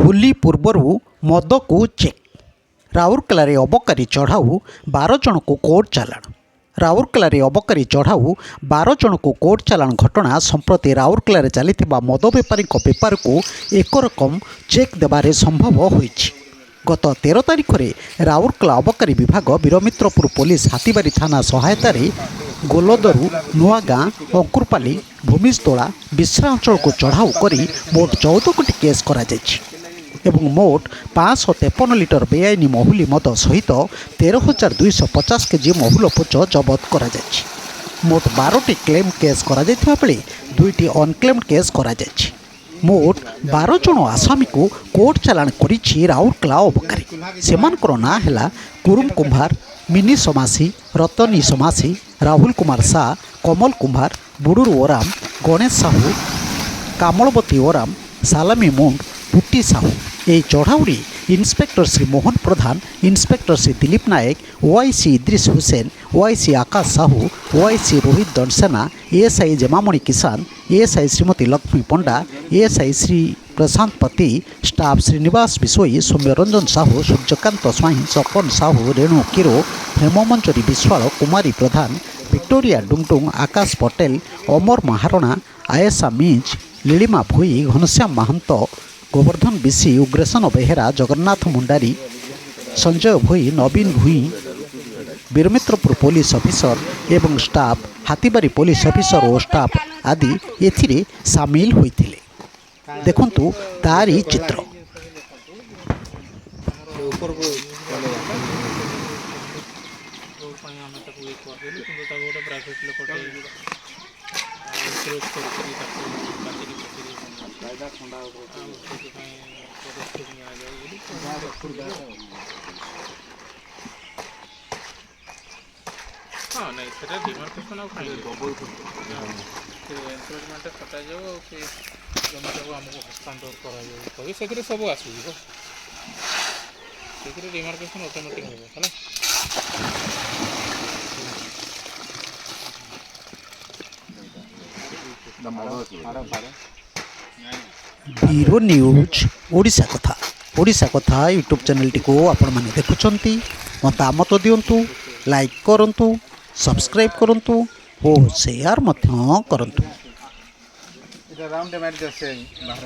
ହୋଲି ପୂର୍ବରୁ ମଦକୁ ଚେକ୍। ରାଉରକେଲାରେ ଅବକାରୀ ଚଢ଼ାଉ 12 ଜଣଙ୍କୁ କୋର୍ଟ ଚାଲାଣ। ରାଉରକେଲାରେ ଅବକାରୀ ଚଢ଼ାଉ 12 ଜଣଙ୍କୁ କୋର୍ଟ ଚାଲାଣ ଘଟଣା ସମ୍ପ୍ରତି ରାଉରକେଲାରେ ଚାଲିଥିବା ମଦ ବେପାରୀଙ୍କ ବେପାରକୁ ଏକରକମ ଚେକ୍ ଦେବାରେ ସମ୍ଭବ ହୋଇଛି। ଗତ 13 ତାରିଖରେ ରାଉରକେଲା ଅବକାରୀ ବିଭାଗ ବୀରମିତ୍ରପୁର ପୋଲିସ ହାତୀବାରୀ ଥାନା ସହାୟତାରେ ଗୋଲଦରୁ ନୂଆଗାଁ, ଅଙ୍କୁରପାଲି, ଭୂମିସ୍ତୋଳା, ବିଶ୍ରା ଅଞ୍ଚଳକୁ ଚଢ଼ାଉ କରି ମୋଟ 14 କୋଟି କେସ୍ କରାଯାଇଛି ଏବଂ ମୋଟ 553 ଲିଟର ବେଆଇନ ମହୁଲି ମଦ ସହିତ 13,250 କେଜି ମହୁଲ ପୋଚ ଜବତ କରାଯାଇଛି। ମୋଟ 12ଟି କ୍ଲେମ୍ କେସ୍ କରାଯାଇଥିବା ବେଳେ 2ଟି ଅନକ୍ଲେମ୍ଡ କେସ୍ କରାଯାଇଛି। ମୋଟ 12 ଜଣ ଆସାମୀକୁ କୋର୍ଟ ଚାଲାଣ କରିଛି ରାଉରକେଲା ଅବକାରୀ। ସେମାନଙ୍କର ନାଁ ହେଲା କୁରୁମ କୁମ୍ଭାର, ମିନି ସମାସୀ, ରତନୀ ସମାସୀ, ରାହୁଲ କୁମାର ସା, କମଲ କୁମ୍ଭାର, ବୁଡୁରୁ ଓରାମ, ଗଣେଶ ସାହୁ, କାମଳବତୀ ଓରାମ, ସାଲାମୀ ମୁଣ୍ଡ, ପୁଟି ସାହୁ। ଏହି ଚଢ଼ାଉରେ inspector Shri Mohan Pradhan, inspector Shri Dilip Nayak, OIC Idris Hussain, OIC Akash Sahu, OIC Rohit Dandasena, ASI Jemamani Kishan, ASI Shrimati Lakshmi Panda, ASI Shri Prashant Pati, staff Srinivas Bishoi, Soumyaranjan Sahu, Suryakanta Swain, Sapan Sahu, Renu Kiro, Hemamanjari Biswal, Kumari Pradhan, Victoria Dungdung, Akash Patel, Amar Maharana, Ayesha Minj, Lilima Bhoi, Ghanashyam Mahanta, Gobardhan Bishi, Ugresan Behera, Jagannath Mundari, Sanjay Bhoi, ନବୀନ ଭୂଇଁ, ବୀରମିତ୍ରପୁର ପୋଲିସ ଅଫିସର ଏବଂ ଷ୍ଟାଫ୍, ହାତୀବାରୀ ପୋଲିସ ଅଫିସର ଓ ଷ୍ଟାଫ୍ ଆଦି ଏଥିରେ ସାମିଲ ହୋଇଥିଲେ। ଦେଖନ୍ତୁ ତାରି ଚିତ୍ର। हाँ नहीं सेटा डिमार्केशन आउ काई डबल से एनक्रोचमेंट कटा जाओ और से जमी सब हमको हस्तांतर करा जाओ तभी सेकरे सब आसुजिबो सेकरे डिमार्केशन ऑटोमेटिक होबो हला ब्यूरो न्यूज ओडिशा कथा यूट्यूब चैनल टी को आपण माने देखुछंती। मतामत दियंतु, लाइक करंतु, सब्सक्राइब करंतु और शेयर मध्य करंतु। इधर राउंड मार दे से बाहर